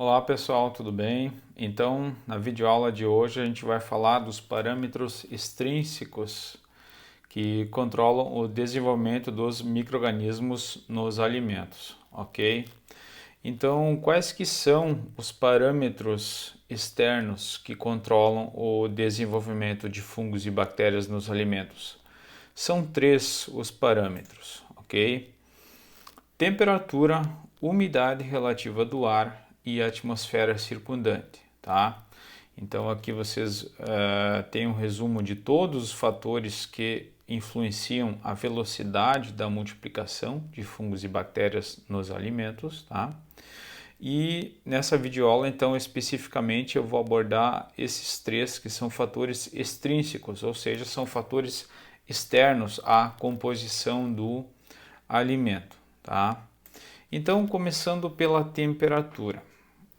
Olá pessoal, tudo bem? Então, na videoaula de hoje a gente vai falar dos parâmetros extrínsecos que controlam o desenvolvimento dos micro-organismos nos alimentos, ok? Então, quais que são os parâmetros externos que controlam o desenvolvimento de fungos e bactérias nos alimentos? São três os parâmetros, ok? Temperatura, umidade relativa do ar e a atmosfera circundante, tá? Então aqui vocês têm um resumo de todos os fatores que influenciam a velocidade da multiplicação de fungos e bactérias nos alimentos, tá? E nessa videoaula, então, especificamente, eu vou abordar esses três que são fatores extrínsecos, ou seja, são fatores externos à composição do alimento, tá? Então, começando pela temperatura.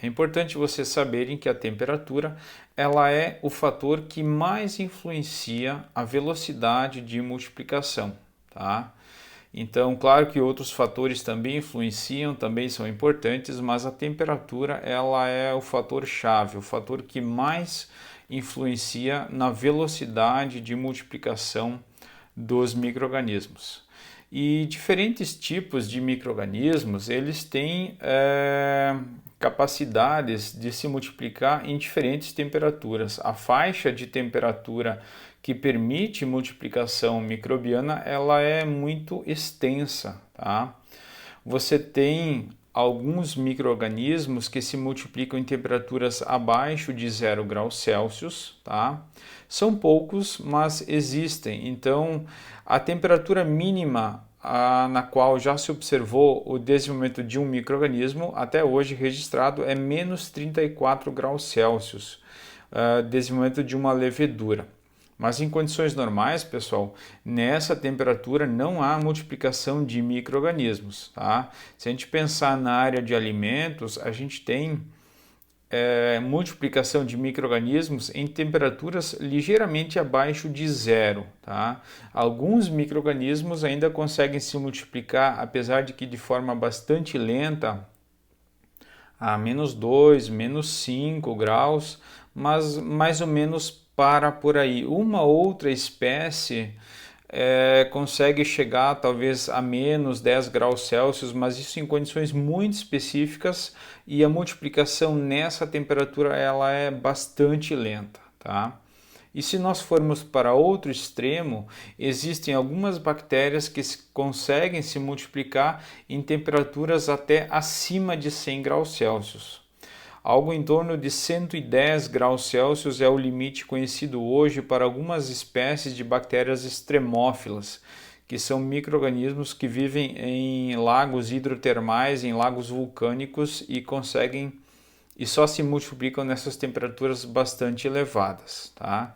É importante vocês saberem que a temperatura ela é o fator que mais influencia a velocidade de multiplicação, tá? Então, claro que outros fatores também influenciam, também são importantes, mas a temperatura ela é o fator chave, o fator que mais influencia na velocidade de multiplicação dos micro-organismos. E diferentes tipos de micro-organismos, eles têm capacidades de se multiplicar em diferentes temperaturas. A faixa de temperatura que permite multiplicação microbiana, ela é muito extensa, tá? Você tem alguns micro-organismos que se multiplicam em temperaturas abaixo de 0 graus Celsius, tá? São poucos, mas existem. Então, a temperatura mínima na qual já se observou o desenvolvimento de um micro-organismo, até hoje registrado, é menos 34 graus Celsius, desenvolvimento de uma levedura. Mas em condições normais, pessoal, nessa temperatura não há multiplicação de micro-organismos, tá? Se a gente pensar na área de alimentos, a gente tem multiplicação de micro-organismos em temperaturas ligeiramente abaixo de zero, tá? Alguns micro-organismos ainda conseguem se multiplicar, apesar de que de forma bastante lenta, a menos 2, menos 5 graus, mas mais ou menos para por aí. Uma outra espécie consegue chegar talvez a menos 10 graus Celsius, mas isso em condições muito específicas e a multiplicação nessa temperatura ela é bastante lenta, tá? E se nós formos para outro extremo, existem algumas bactérias que conseguem se multiplicar em temperaturas até acima de 100 graus Celsius. Algo em torno de 110 graus Celsius é o limite conhecido hoje para algumas espécies de bactérias extremófilas, que são micro-organismos que vivem em lagos hidrotermais, em lagos vulcânicos e só se multiplicam nessas temperaturas bastante elevadas, tá?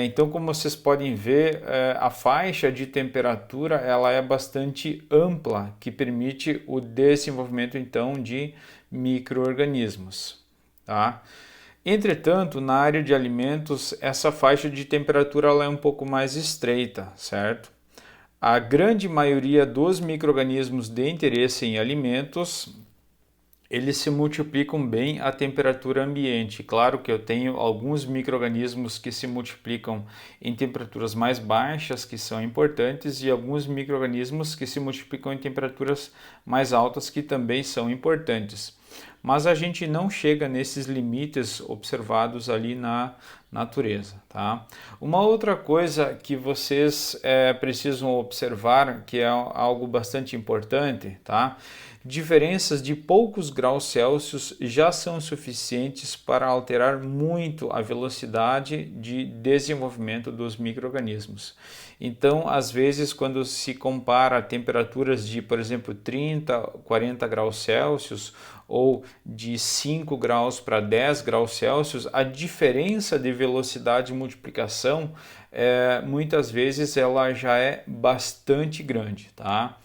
Então, como vocês podem ver, a faixa de temperatura ela é bastante ampla, que permite o desenvolvimento então de micro-organismos, tá? Entretanto, na área de alimentos, essa faixa de temperatura ela é um pouco mais estreita, certo? A grande maioria dos micro-organismos de interesse em alimentos eles se multiplicam bem à temperatura ambiente. Claro que eu tenho alguns micro-organismos que se multiplicam em temperaturas mais baixas, que são importantes, e alguns micro-organismos que se multiplicam em temperaturas mais altas, que também são importantes. Mas a gente não chega nesses limites observados ali na natureza, tá? Uma outra coisa que vocês precisam observar, que é algo bastante importante, tá? Diferenças de poucos graus Celsius já são suficientes para alterar muito a velocidade de desenvolvimento dos micro-organismos. Então, às vezes, quando se compara temperaturas de, por exemplo, 30, 40 graus Celsius ou de 5 graus para 10 graus Celsius, a diferença de velocidade de multiplicação muitas vezes ela já é bastante grande, tá?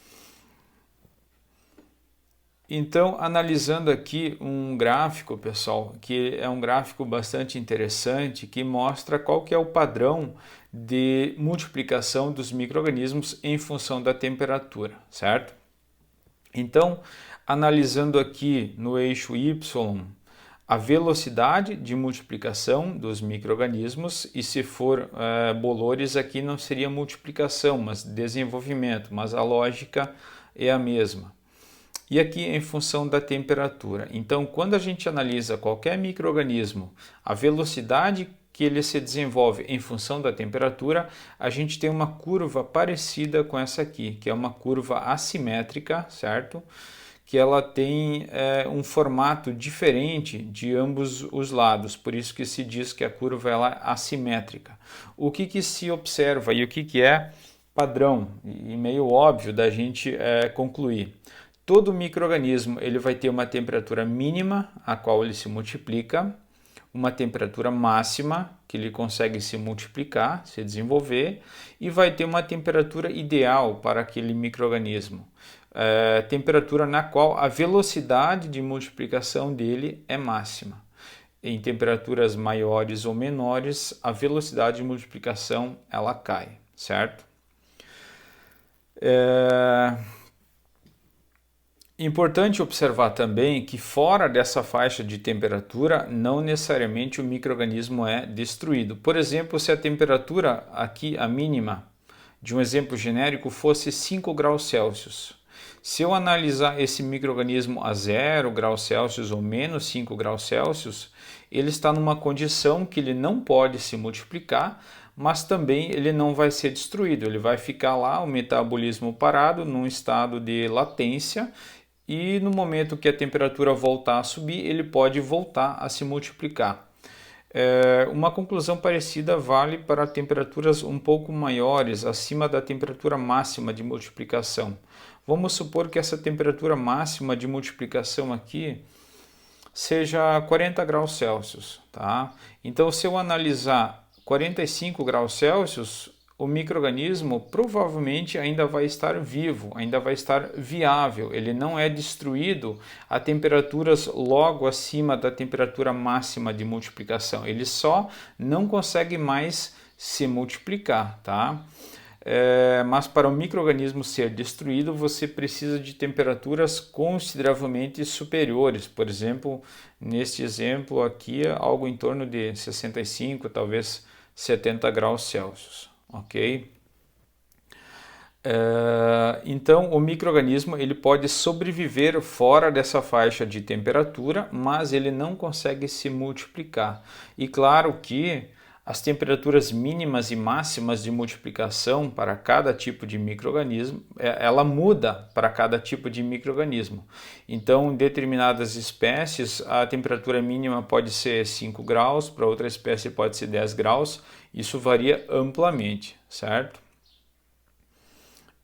Então, analisando aqui um gráfico, pessoal, que é um gráfico bastante interessante, que mostra qual que é o padrão de multiplicação dos micro-organismos em função da temperatura, certo? Então, analisando aqui no eixo Y, a velocidade de multiplicação dos micro-organismos, e se for bolores aqui não seria multiplicação, mas desenvolvimento, mas a lógica é a mesma. E aqui em função da temperatura. Então, quando a gente analisa qualquer micro-organismo, a velocidade que ele se desenvolve em função da temperatura, a gente tem uma curva parecida com essa aqui, que é uma curva assimétrica, certo? Que ela tem um formato diferente de ambos os lados, por isso que se diz que a curva ela é assimétrica. O que se observa e o que é padrão e meio óbvio da gente concluir? Todo micro-organismo ele vai ter uma temperatura mínima a qual ele se multiplica, uma temperatura máxima que ele consegue se multiplicar, se desenvolver, e vai ter uma temperatura ideal para aquele micro-organismo. Temperatura na qual a velocidade de multiplicação dele é máxima. Em temperaturas maiores ou menores, a velocidade de multiplicação ela cai, certo? Importante observar também que fora dessa faixa de temperatura, não necessariamente o micro-organismo é destruído. Por exemplo, se a temperatura aqui, a mínima, de um exemplo genérico, fosse 5 graus Celsius. Se eu analisar esse micro-organismo a 0 graus Celsius ou menos 5 graus Celsius, ele está numa condição que ele não pode se multiplicar, mas também ele não vai ser destruído. Ele vai ficar lá, o metabolismo parado, num estado de latência, e no momento que a temperatura voltar a subir, ele pode voltar a se multiplicar. Uma conclusão parecida vale para temperaturas um pouco maiores, acima da temperatura máxima de multiplicação. Vamos supor que essa temperatura máxima de multiplicação aqui seja 40 graus Celsius, tá? Então, se eu analisar 45 graus Celsius, o micro-organismo provavelmente ainda vai estar vivo, ainda vai estar viável, ele não é destruído a temperaturas logo acima da temperatura máxima de multiplicação, ele só não consegue mais se multiplicar, tá? Mas para o micro-organismo ser destruído, você precisa de temperaturas consideravelmente superiores. Por exemplo, neste exemplo aqui, algo em torno de 65, talvez 70 graus Celsius, ok? Então, o micro-organismo ele pode sobreviver fora dessa faixa de temperatura, mas ele não consegue se multiplicar. E claro que as temperaturas mínimas e máximas de multiplicação para cada tipo de micro-organismo, ela muda para cada tipo de micro-organismo. Então, em determinadas espécies, a temperatura mínima pode ser 5 graus, para outra espécie pode ser 10 graus, isso varia amplamente, certo?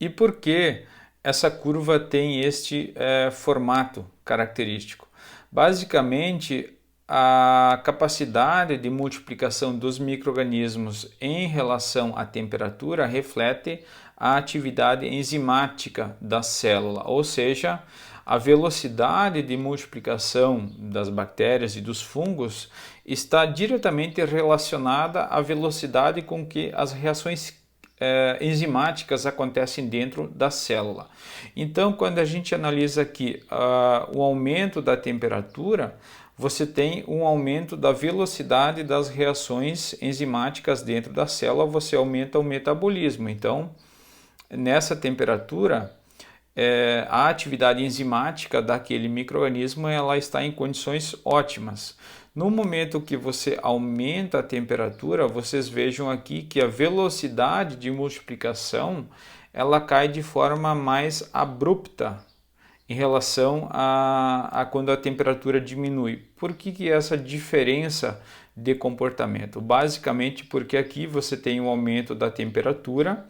E por que essa curva tem este formato característico? Basicamente, a capacidade de multiplicação dos micro-organismos em relação à temperatura reflete a atividade enzimática da célula, ou seja, a velocidade de multiplicação das bactérias e dos fungos está diretamente relacionada à velocidade com que as reações enzimáticas acontecem dentro da célula. Então, quando a gente analisa aqui o aumento da temperatura, você tem um aumento da velocidade das reações enzimáticas dentro da célula, você aumenta o metabolismo. Então, nessa temperatura, a atividade enzimática daquele micro-organismo ela está em condições ótimas. No momento que você aumenta a temperatura, vocês vejam aqui que a velocidade de multiplicação ela cai de forma mais abrupta em relação a quando a temperatura diminui. Por que essa diferença de comportamento? Basicamente porque aqui você tem um aumento da temperatura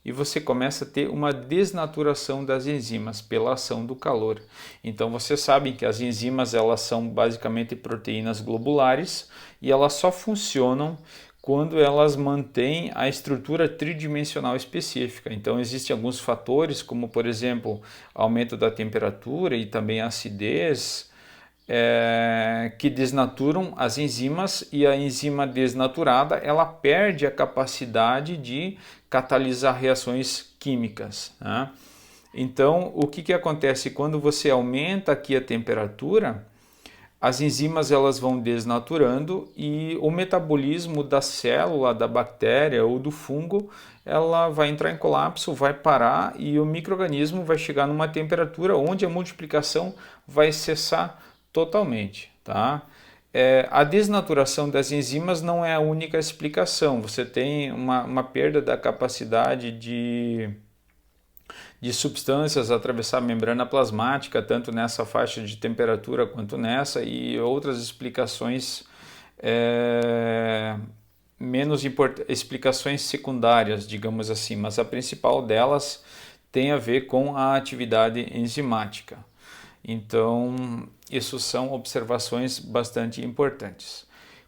e você começa a ter uma desnaturação das enzimas pela ação do calor. Então vocês sabem que as enzimas elas são basicamente proteínas globulares e elas só funcionam quando elas mantêm a estrutura tridimensional específica. Então existem alguns fatores, como por exemplo, aumento da temperatura e também a acidez, que desnaturam as enzimas, e a enzima desnaturada ela perde a capacidade de catalisar reações químicas, né? Então, o que acontece quando você aumenta aqui a temperatura? As enzimas elas vão desnaturando e o metabolismo da célula, da bactéria ou do fungo, ela vai entrar em colapso, vai parar e o micro-organismo vai chegar numa temperatura onde a multiplicação vai cessar totalmente, tá? A desnaturação das enzimas não é a única explicação. Você tem uma perda da capacidade de substâncias atravessar a membrana plasmática, tanto nessa faixa de temperatura quanto nessa, e outras explicações menos explicações secundárias, digamos assim, mas a principal delas tem a ver com a atividade enzimática. Então, isso são observações bastante importantes.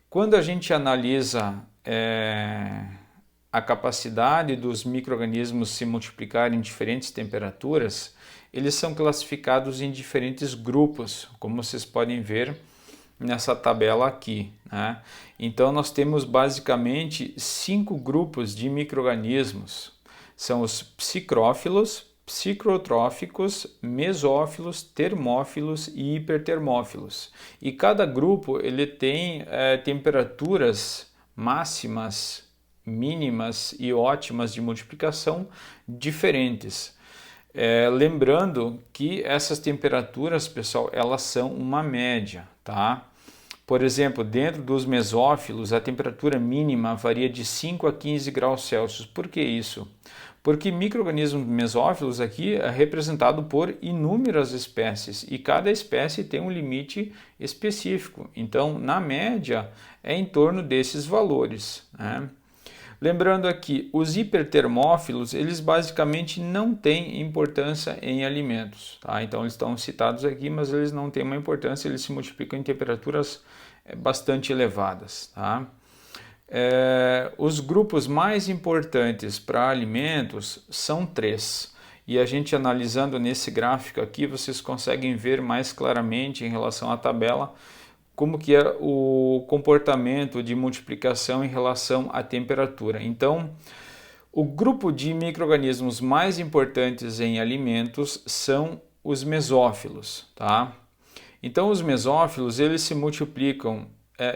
Quando a gente analisa a capacidade dos micro-organismos se multiplicar em diferentes temperaturas, eles são classificados em diferentes grupos, como vocês podem ver nessa tabela aqui, né? Então nós temos basicamente 5 grupos de micro-organismos. São os psicrófilos, psicrotróficos, mesófilos, termófilos e hipertermófilos. E cada grupo ele tem temperaturas máximas, mínimas e ótimas de multiplicação diferentes. Lembrando que essas temperaturas, pessoal, elas são uma média, tá? Por exemplo, dentro dos mesófilos, a temperatura mínima varia de 5 a 15 graus Celsius. Por que isso? Porque micro-organismos mesófilos aqui é representado por inúmeras espécies e cada espécie tem um limite específico. Então, na média, é em torno desses valores, né? Lembrando aqui, os hipertermófilos, eles basicamente não têm importância em alimentos, tá? Então eles estão citados aqui, mas eles não têm uma importância, eles se multiplicam em temperaturas bastante elevadas, tá? Os grupos mais importantes para alimentos são 3. E a gente analisando nesse gráfico aqui, vocês conseguem ver mais claramente em relação à tabela como que é o comportamento de multiplicação em relação à temperatura. Então, o grupo de micro-organismos mais importantes em alimentos são os mesófilos, tá? Então, os mesófilos, eles se multiplicam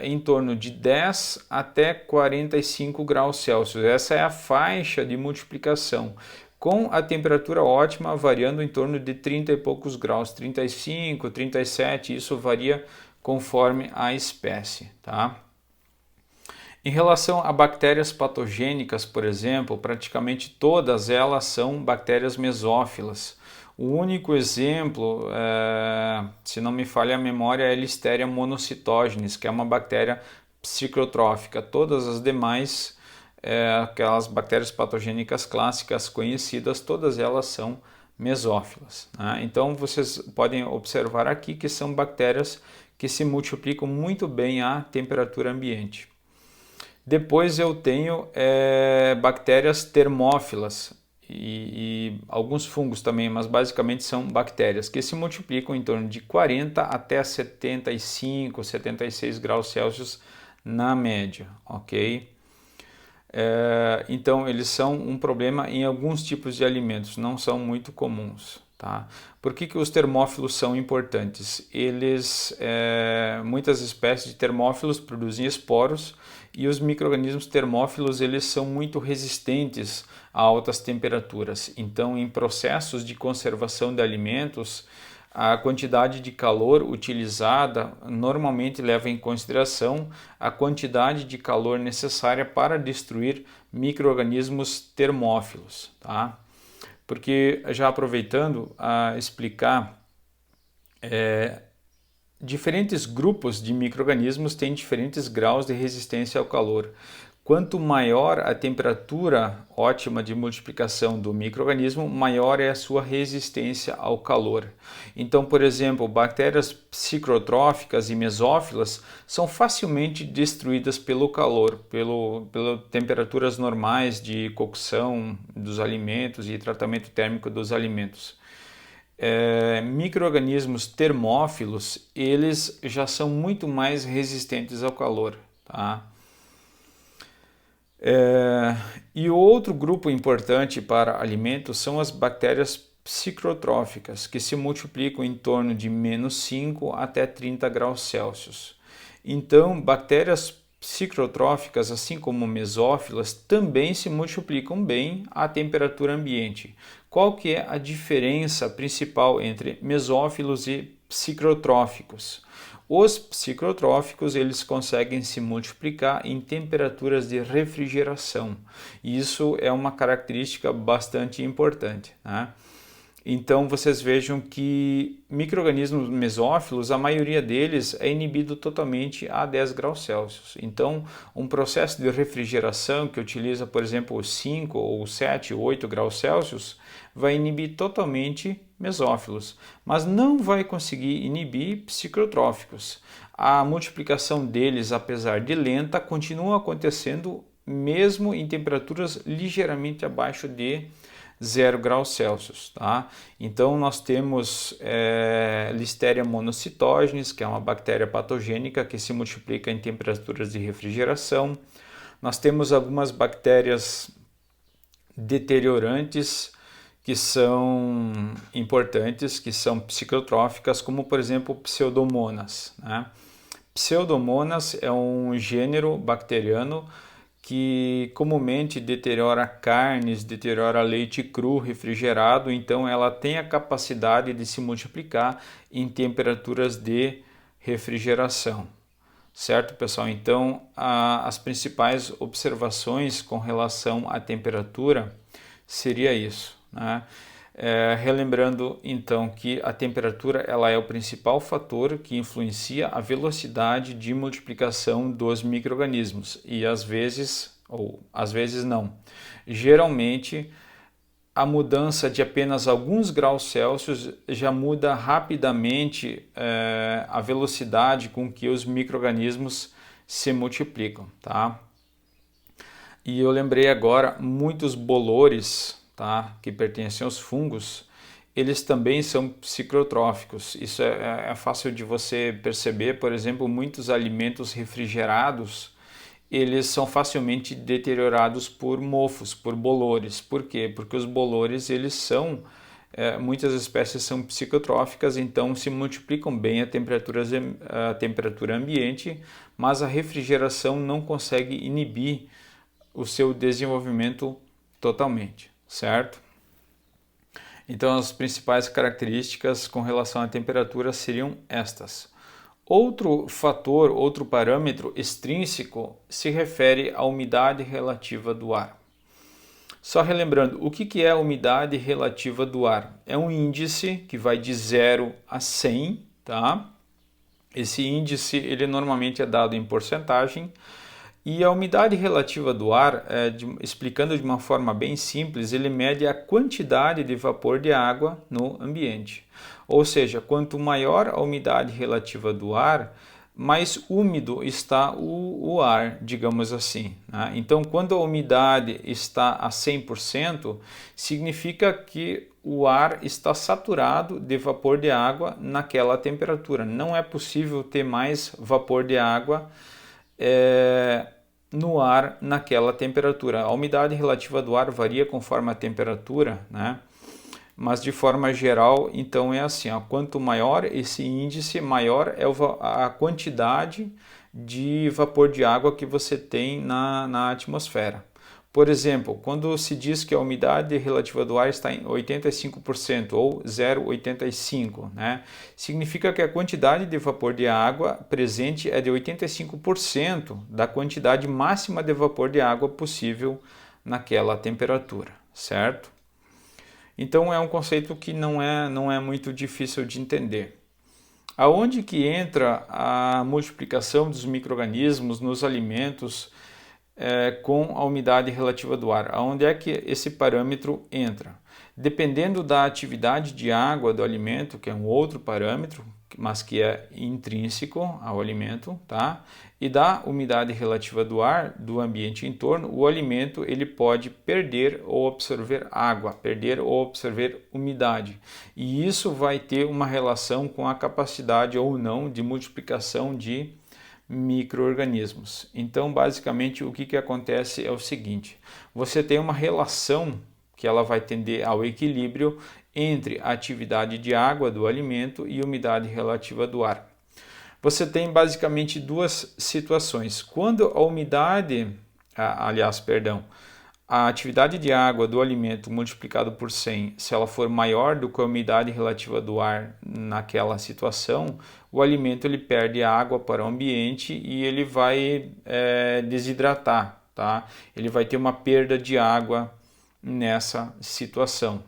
em torno de 10 até 45 graus Celsius. Essa é a faixa de multiplicação, com a temperatura ótima variando em torno de 30 e poucos graus, 35, 37, isso varia conforme a espécie, tá? Em relação a bactérias patogênicas, por exemplo, praticamente todas elas são bactérias mesófilas. O único exemplo, se não me falha a memória, é a Listeria monocytogenes, que é uma bactéria psicotrófica. Todas as demais, aquelas bactérias patogênicas clássicas conhecidas, todas elas são mesófilas, né? Então vocês podem observar aqui que são bactérias que se multiplicam muito bem à temperatura ambiente. Depois eu tenho bactérias termófilas e alguns fungos também, mas basicamente são bactérias que se multiplicam em torno de 40 até 75, 76 graus Celsius na média, ok? Então eles são um problema em alguns tipos de alimentos, não são muito comuns. Tá? Por que os termófilos são importantes? Muitas espécies de termófilos produzem esporos e os micro-organismos termófilos eles são muito resistentes a altas temperaturas. Então, em processos de conservação de alimentos, a quantidade de calor utilizada normalmente leva em consideração a quantidade de calor necessária para destruir micro-organismos termófilos, tá? Porque, já aproveitando a explicar, diferentes grupos de micro-organismos têm diferentes graus de resistência ao calor. Quanto maior a temperatura ótima de multiplicação do micro-organismo, maior é a sua resistência ao calor. Então, por exemplo, bactérias psicotróficas e mesófilas são facilmente destruídas pelo calor, pelas temperaturas normais de cocção dos alimentos e tratamento térmico dos alimentos. Micro-organismos termófilos, eles já são muito mais resistentes ao calor, tá? E o outro grupo importante para alimentos são as bactérias psicrotróficas, que se multiplicam em torno de -5 até 30 graus Celsius. Então, bactérias psicrotróficas, assim como mesófilas, também se multiplicam bem à temperatura ambiente. Qual que é a diferença principal entre mesófilos e psicrotróficos? Os psicrotróficos, eles conseguem se multiplicar em temperaturas de refrigeração. Isso é uma característica bastante importante, né? Então vocês vejam que micro-organismos mesófilos, a maioria deles é inibido totalmente a 10 graus Celsius. Então um processo de refrigeração que utiliza, por exemplo, 5 ou 7 ou 8 graus Celsius vai inibir totalmente mesófilos, mas não vai conseguir inibir psicrotróficos. A multiplicação deles, apesar de lenta, continua acontecendo mesmo em temperaturas ligeiramente abaixo de 0 graus Celsius, tá? Então nós temos Listeria monocytogenes, que é uma bactéria patogênica que se multiplica em temperaturas de refrigeração. Nós temos algumas bactérias deteriorantes que são importantes, que são psicotróficas, como por exemplo Pseudomonas, né? Pseudomonas é um gênero bacteriano que comumente deteriora carnes, deteriora leite cru, refrigerado, então ela tem a capacidade de se multiplicar em temperaturas de refrigeração. Certo, pessoal? Então, as principais observações com relação à temperatura seria isso, né? Relembrando então que a temperatura ela é o principal fator que influencia a velocidade de multiplicação dos micro-organismos e às vezes não. Geralmente a mudança de apenas alguns graus Celsius já muda rapidamente a velocidade com que os micro-organismos se multiplicam, tá? E eu lembrei agora, muitos bolores, tá, que pertencem aos fungos, eles também são psicotróficos. Isso é fácil de você perceber. Por exemplo, muitos alimentos refrigerados, eles são facilmente deteriorados por mofos, por bolores. Por quê? Porque os bolores, eles são, muitas espécies são psicotróficas, então se multiplicam bem a temperatura ambiente, mas a refrigeração não consegue inibir o seu desenvolvimento totalmente, certo? Então as principais características com relação à temperatura seriam estas. Outro fator, outro parâmetro extrínseco se refere à umidade relativa do ar. Só relembrando, o que é a umidade relativa do ar? É um índice que vai de 0 a 100, tá? Esse índice ele normalmente é dado em porcentagem. E a umidade relativa do ar, explicando de uma forma bem simples, ele mede a quantidade de vapor de água no ambiente. Ou seja, quanto maior a umidade relativa do ar, mais úmido está o ar, digamos assim, né? Então, quando a umidade está a 100%, significa que o ar está saturado de vapor de água naquela temperatura. Não é possível ter mais vapor de água no ar naquela temperatura. A umidade relativa do ar varia conforme a temperatura, né? Mas de forma geral, então é assim, ó, quanto maior esse índice, maior é a quantidade de vapor de água que você tem na atmosfera. Por exemplo, quando se diz que a umidade relativa do ar está em 85% ou 0,85, né? Significa que a quantidade de vapor de água presente é de 85% da quantidade máxima de vapor de água possível naquela temperatura, certo? Então é um conceito que não é muito difícil de entender. Aonde que entra a multiplicação dos micro-organismos nos alimentos com a umidade relativa do ar? Aonde é que esse parâmetro entra? Dependendo da atividade de água do alimento, que é um outro parâmetro, mas que é intrínseco ao alimento, tá? E da umidade relativa do ar do ambiente em torno, o alimento ele pode perder ou absorver água, perder ou absorver umidade. E isso vai ter uma relação com a capacidade ou não de multiplicação de micro-organismos. Então, basicamente, o que acontece é o seguinte: você tem uma relação que ela vai tender ao equilíbrio entre a atividade de água do alimento e umidade relativa do ar. Você tem basicamente duas situações. Quando a umidade, a atividade de água do alimento multiplicado por 100, se ela for maior do que a umidade relativa do ar naquela situação, o alimento ele perde água para o ambiente e ele vai desidratar, tá? Ele vai ter uma perda de água nessa situação.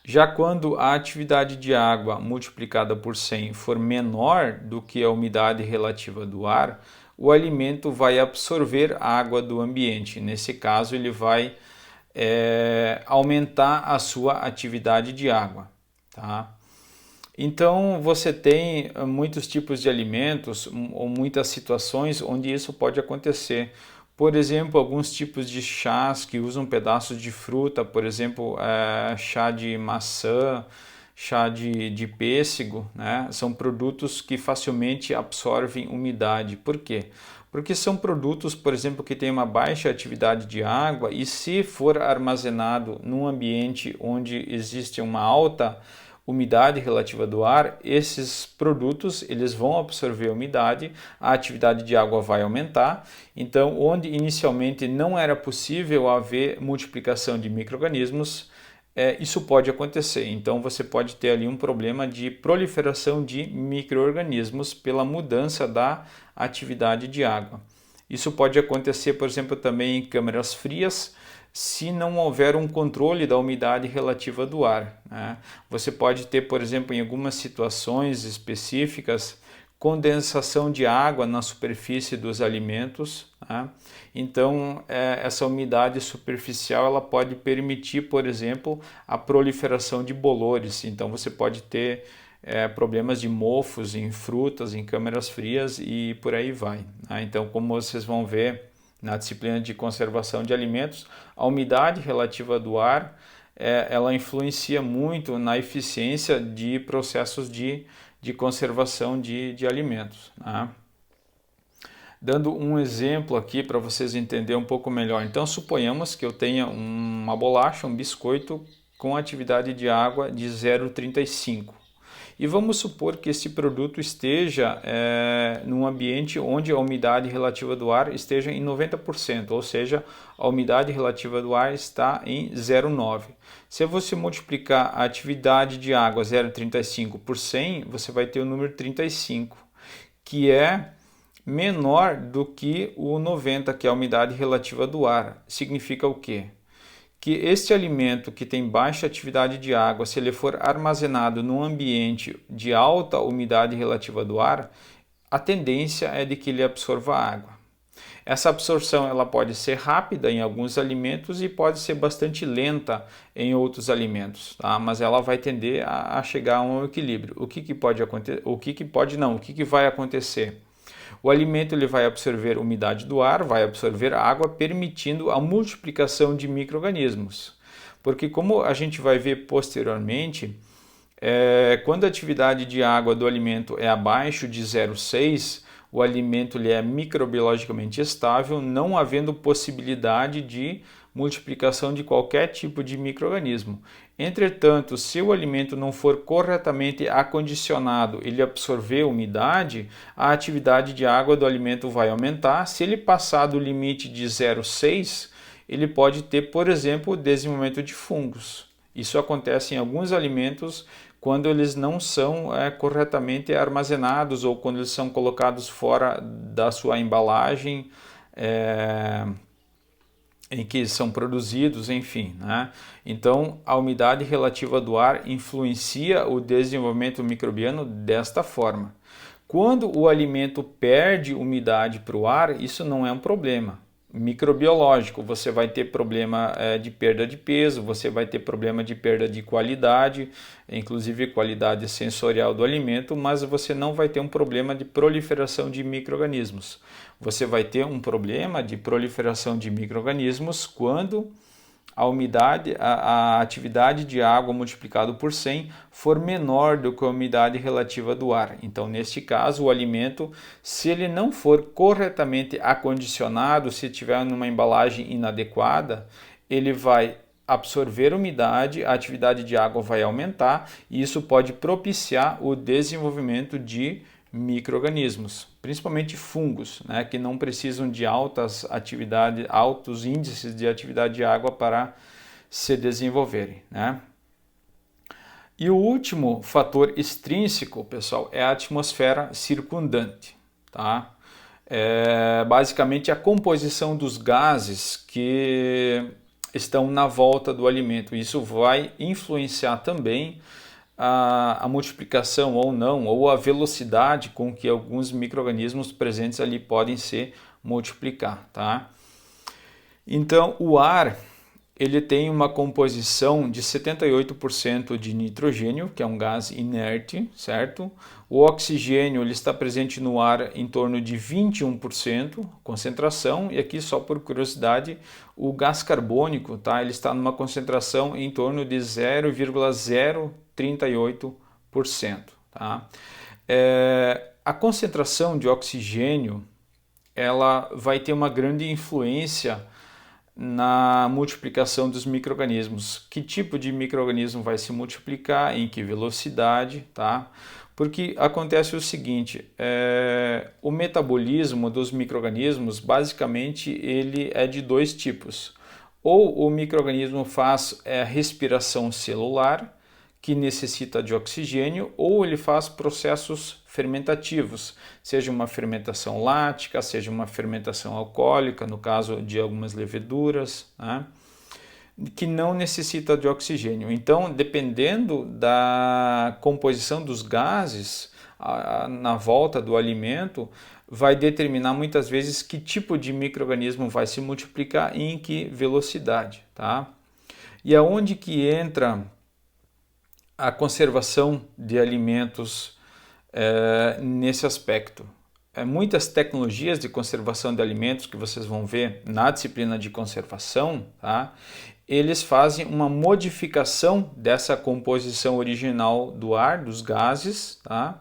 Já quando a atividade de água multiplicada por 100 for menor do que a umidade relativa do ar, o alimento vai absorver água do ambiente. Nesse caso, ele vai aumentar a sua atividade de água. Tá? Então, você tem muitos tipos de alimentos ou muitas situações onde isso pode acontecer. Por exemplo, alguns tipos de chás que usam pedaços de fruta, por exemplo, chá de maçã, chá de pêssego, né? São produtos que facilmente absorvem umidade. Por quê? Porque são produtos, por exemplo, que têm uma baixa atividade de água e se for armazenado num ambiente onde existe uma alta umidade relativa do ar, esses produtos eles vão absorver a umidade, a atividade de água vai aumentar. Então, onde inicialmente não era possível haver multiplicação de micro-organismos, isso pode acontecer. Então, você pode ter ali um problema de proliferação de micro-organismos pela mudança da atividade de água. Isso pode acontecer, por exemplo, também em câmaras frias, se não houver um controle da umidade relativa do ar, né? Você pode ter, por exemplo, em algumas situações específicas, condensação de água na superfície dos alimentos, né? Então, essa umidade superficial ela pode permitir, por exemplo, a proliferação de bolores. Então, você pode ter problemas de mofos em frutas, em câmaras frias e por aí vai, né? Então, como vocês vão ver na disciplina de conservação de alimentos, a umidade relativa do ar ela influencia muito na eficiência de processos de conservação de alimentos, né? Dando um exemplo aqui para vocês entenderem um pouco melhor. Então, suponhamos que eu tenha uma bolacha, um biscoito com atividade de água de 0,35. E vamos supor que esse produto esteja num ambiente onde a umidade relativa do ar esteja em 90%, ou seja, a umidade relativa do ar está em 0,9. Se você multiplicar a atividade de água 0,35 por 100, você vai ter o número 35, que é menor do que o 90, que é a umidade relativa do ar. Significa o quê? Que este alimento que tem baixa atividade de água, se ele for armazenado num ambiente de alta umidade relativa do ar, a tendência é de que ele absorva água. Essa absorção ela pode ser rápida em alguns alimentos e pode ser bastante lenta em outros alimentos, tá? Mas ela vai tender a chegar a um equilíbrio. O que pode acontecer? O que vai acontecer? O alimento ele vai absorver umidade do ar, vai absorver água, permitindo a multiplicação de micro-organismos. Porque como a gente vai ver posteriormente, quando a atividade de água do alimento é abaixo de 0,6, o alimento ele é microbiologicamente estável, não havendo possibilidade de multiplicação de qualquer tipo de micro-organismo. Entretanto, se o alimento não for corretamente acondicionado, ele absorver umidade, a atividade de água do alimento vai aumentar. Se ele passar do limite de 0,6, ele pode ter, por exemplo, desenvolvimento de fungos. Isso acontece em alguns alimentos quando eles não são corretamente armazenados ou quando eles são colocados fora da sua embalagem em que são produzidos, enfim, né? Então, a umidade relativa do ar influencia o desenvolvimento microbiano desta forma. Quando o alimento perde umidade para o ar, isso não é um problema microbiológico. Você vai ter problema de perda de peso, você vai ter problema de perda de qualidade, inclusive qualidade sensorial do alimento, mas você não vai ter um problema de proliferação de micro-organismos. Você vai ter um problema de proliferação de micro-organismos quando a umidade, a atividade de água multiplicado por 100 for menor do que a umidade relativa do ar. Então, neste caso, o alimento, se ele não for corretamente acondicionado, se tiver numa embalagem inadequada, ele vai absorver umidade, a atividade de água vai aumentar e isso pode propiciar o desenvolvimento de micro-organismos, principalmente fungos, né, que não precisam de altos índices de atividade de água para se desenvolverem, né? E o último fator extrínseco, pessoal, é a atmosfera circundante, tá? Basicamente a composição dos gases que estão na volta do alimento. Isso vai influenciar também a multiplicação ou não, ou a velocidade com que alguns micro-organismos presentes ali podem se multiplicar, tá? Então, o ar, ele tem uma composição de 78% de nitrogênio, que é um gás inerte, certo? O oxigênio, ele está presente no ar em torno de 21% concentração, e aqui só por curiosidade, o gás carbônico, tá? Ele está numa concentração em torno de 0,038%, tá? A concentração de oxigênio, ela vai ter uma grande influência na multiplicação dos micro-organismos. Que tipo de micro-organismo vai se multiplicar, em que velocidade, tá? Porque acontece o seguinte, o metabolismo dos micro-organismos, basicamente, ele é de dois tipos. Ou o micro-organismo faz respiração celular, que necessita de oxigênio, ou ele faz processos fermentativos, seja uma fermentação lática, seja uma fermentação alcoólica, no caso de algumas leveduras, né, que não necessita de oxigênio. Então, dependendo da composição dos gases na volta do alimento, vai determinar muitas vezes que tipo de micro-organismo vai se multiplicar e em que velocidade, tá? E aonde que entra a conservação de alimentos nesse aspecto? Muitas tecnologias de conservação de alimentos que vocês vão ver na disciplina de conservação, tá? Eles fazem uma modificação dessa composição original do ar, dos gases, tá?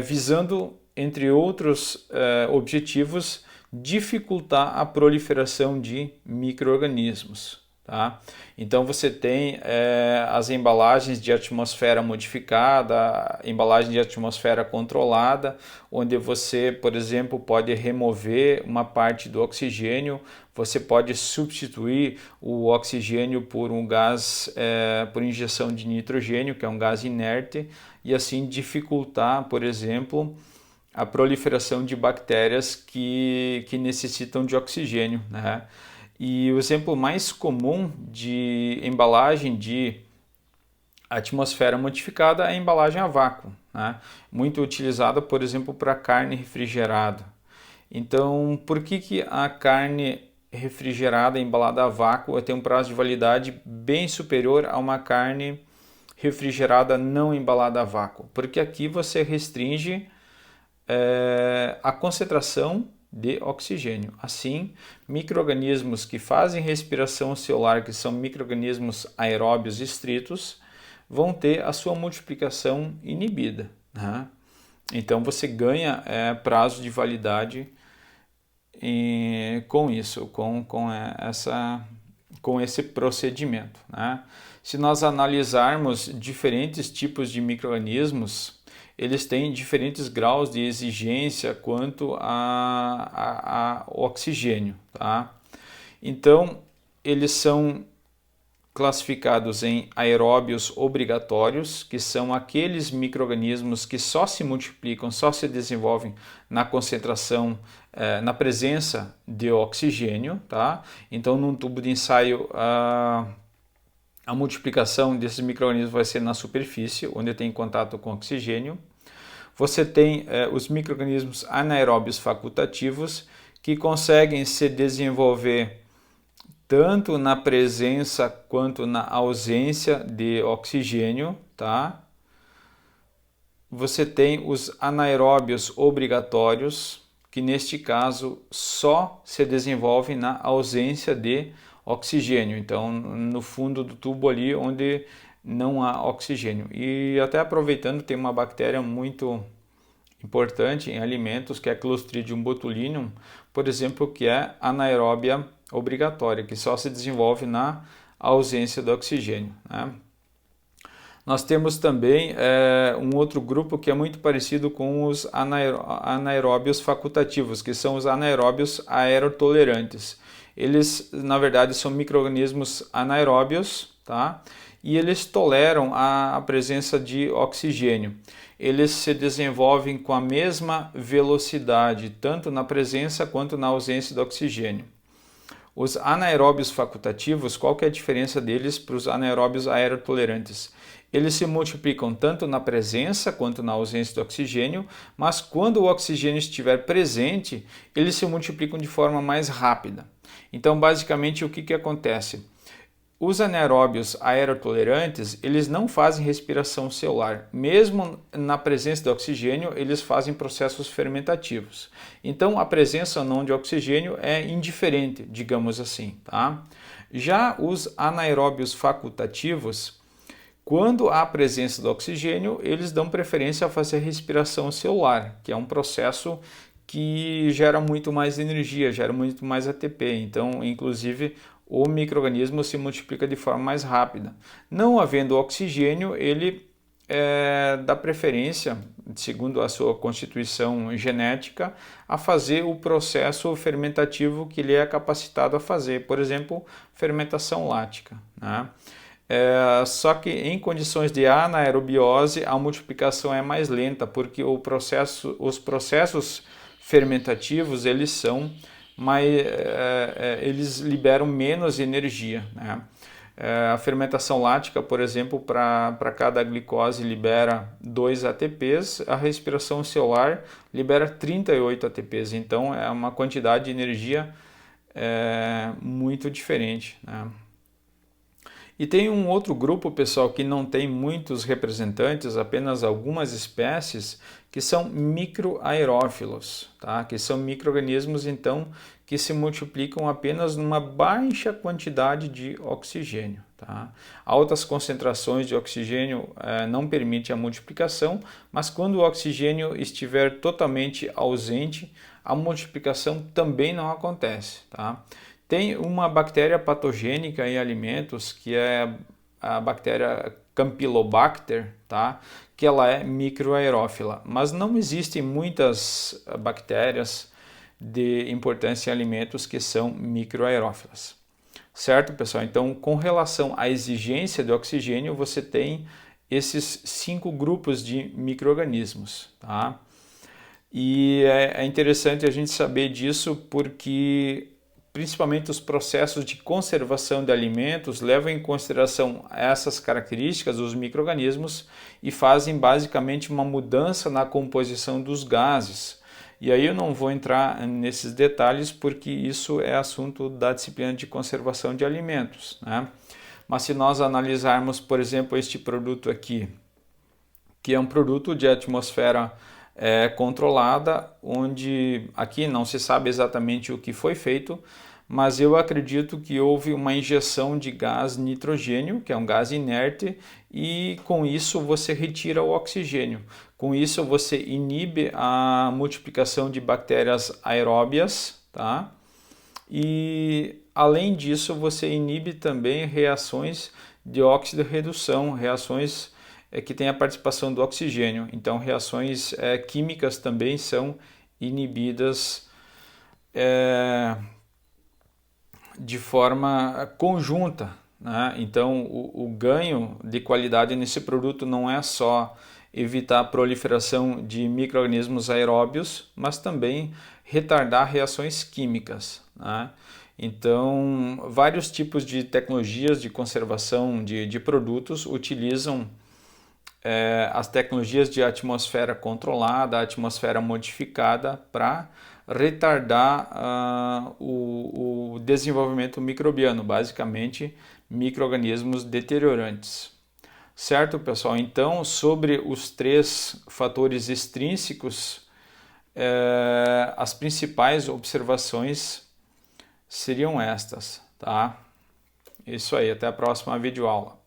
Visando, entre outros objetivos, dificultar a proliferação de micro-organismos. Tá? Então você tem as embalagens de atmosfera modificada, embalagem de atmosfera controlada, onde você, por exemplo, pode remover uma parte do oxigênio, você pode substituir o oxigênio por um gás, por injeção de nitrogênio, que é um gás inerte, e assim dificultar, por exemplo, a proliferação de bactérias que necessitam de oxigênio, né? E o exemplo mais comum de embalagem de atmosfera modificada é a embalagem a vácuo, né? Muito utilizada, por exemplo, para carne refrigerada. Então, por que a carne refrigerada embalada a vácuo tem um prazo de validade bem superior a uma carne refrigerada não embalada a vácuo? Porque aqui você restringe a concentração de oxigênio. Assim, micro-organismos que fazem respiração celular, que são micro-organismos aeróbios estritos, vão ter a sua multiplicação inibida, né? Então você ganha prazo de validade com isso, com esse procedimento, né? Se nós analisarmos diferentes tipos de micro-organismos, eles têm diferentes graus de exigência quanto ao oxigênio, tá? Então, eles são classificados em aeróbios obrigatórios, que são aqueles micro-organismos que só se multiplicam, só se desenvolvem na concentração, na presença de oxigênio, tá? Então, num tubo de ensaio, a multiplicação desses micro-organismos vai ser na superfície, onde tem contato com oxigênio. Você tem os micro-organismos anaeróbios facultativos, que conseguem se desenvolver tanto na presença quanto na ausência de oxigênio, tá? Você tem os anaeróbios obrigatórios, que neste caso só se desenvolvem na ausência de oxigênio, então no fundo do tubo ali onde não há oxigênio. E até aproveitando, tem uma bactéria muito importante em alimentos, que é Clostridium botulinum, por exemplo, que é anaeróbia obrigatória, que só se desenvolve na a ausência do oxigênio, né? Nós temos também um outro grupo que é muito parecido com os anaeróbios facultativos, que são os anaeróbios aerotolerantes. Eles, na verdade, são micro-organismos anaeróbios, tá? E eles toleram a presença de oxigênio. Eles se desenvolvem com a mesma velocidade, tanto na presença quanto na ausência do oxigênio. Os anaeróbios facultativos, qual que é a diferença deles para os anaeróbios aerotolerantes? Eles se multiplicam tanto na presença quanto na ausência do oxigênio, mas quando o oxigênio estiver presente, eles se multiplicam de forma mais rápida. Então, basicamente, o que acontece? Os anaeróbios aerotolerantes, eles não fazem respiração celular. Mesmo na presença de oxigênio, eles fazem processos fermentativos. Então, a presença ou não de oxigênio é indiferente, digamos assim, tá? Já os anaeróbios facultativos, quando há presença do oxigênio, eles dão preferência a fazer respiração celular, que é um processo que gera muito mais energia, gera muito mais ATP. Então, inclusive, o micro-organismo se multiplica de forma mais rápida. Não havendo oxigênio, ele dá preferência, segundo a sua constituição genética, a fazer o processo fermentativo que ele é capacitado a fazer, por exemplo, fermentação lática, né? Só que em condições de anaerobiose a multiplicação é mais lenta, porque os processos fermentativos eles são eles liberam menos energia, né? A fermentação lática, por exemplo, para cada glicose libera 2 ATPs, a respiração celular libera 38 ATPs, então é uma quantidade de energia muito diferente, né? E tem um outro grupo, pessoal, que não tem muitos representantes, apenas algumas espécies, que são microaerófilos, tá? Que são micro-organismos, então, que se multiplicam apenas numa baixa quantidade de oxigênio, tá? Altas concentrações de oxigênio não permitem a multiplicação, mas quando o oxigênio estiver totalmente ausente, a multiplicação também não acontece, tá? Tem uma bactéria patogênica em alimentos, que é a bactéria Campylobacter, tá? Que ela é microaerófila, mas não existem muitas bactérias de importância em alimentos que são microaerófilas. Certo, pessoal? Então, com relação à exigência de oxigênio, você tem esses 5 grupos de micro-organismos, tá? E é interessante a gente saber disso porque principalmente os processos de conservação de alimentos levam em consideração essas características dos micro-organismos e fazem basicamente uma mudança na composição dos gases. E aí eu não vou entrar nesses detalhes porque isso é assunto da disciplina de conservação de alimentos, né? Mas se nós analisarmos, por exemplo, este produto aqui, que é um produto de atmosfera controlada, onde aqui não se sabe exatamente o que foi feito, mas eu acredito que houve uma injeção de gás nitrogênio, que é um gás inerte, e com isso você retira o oxigênio. Com isso você inibe a multiplicação de bactérias aeróbias, tá? E além disso você inibe também reações de óxido-redução, reações que tem a participação do oxigênio. Então, reações químicas também são inibidas de forma conjunta, né? Então, o ganho de qualidade nesse produto não é só evitar a proliferação de micro-organismos aeróbios, mas também retardar reações químicas, né? Então, vários tipos de tecnologias de conservação de produtos utilizam as tecnologias de atmosfera controlada, atmosfera modificada para retardar o desenvolvimento microbiano, basicamente micro-organismos deteriorantes. Certo, pessoal? Então, sobre os 3 fatores extrínsecos, as principais observações seriam estas, tá? Isso aí, até a próxima videoaula.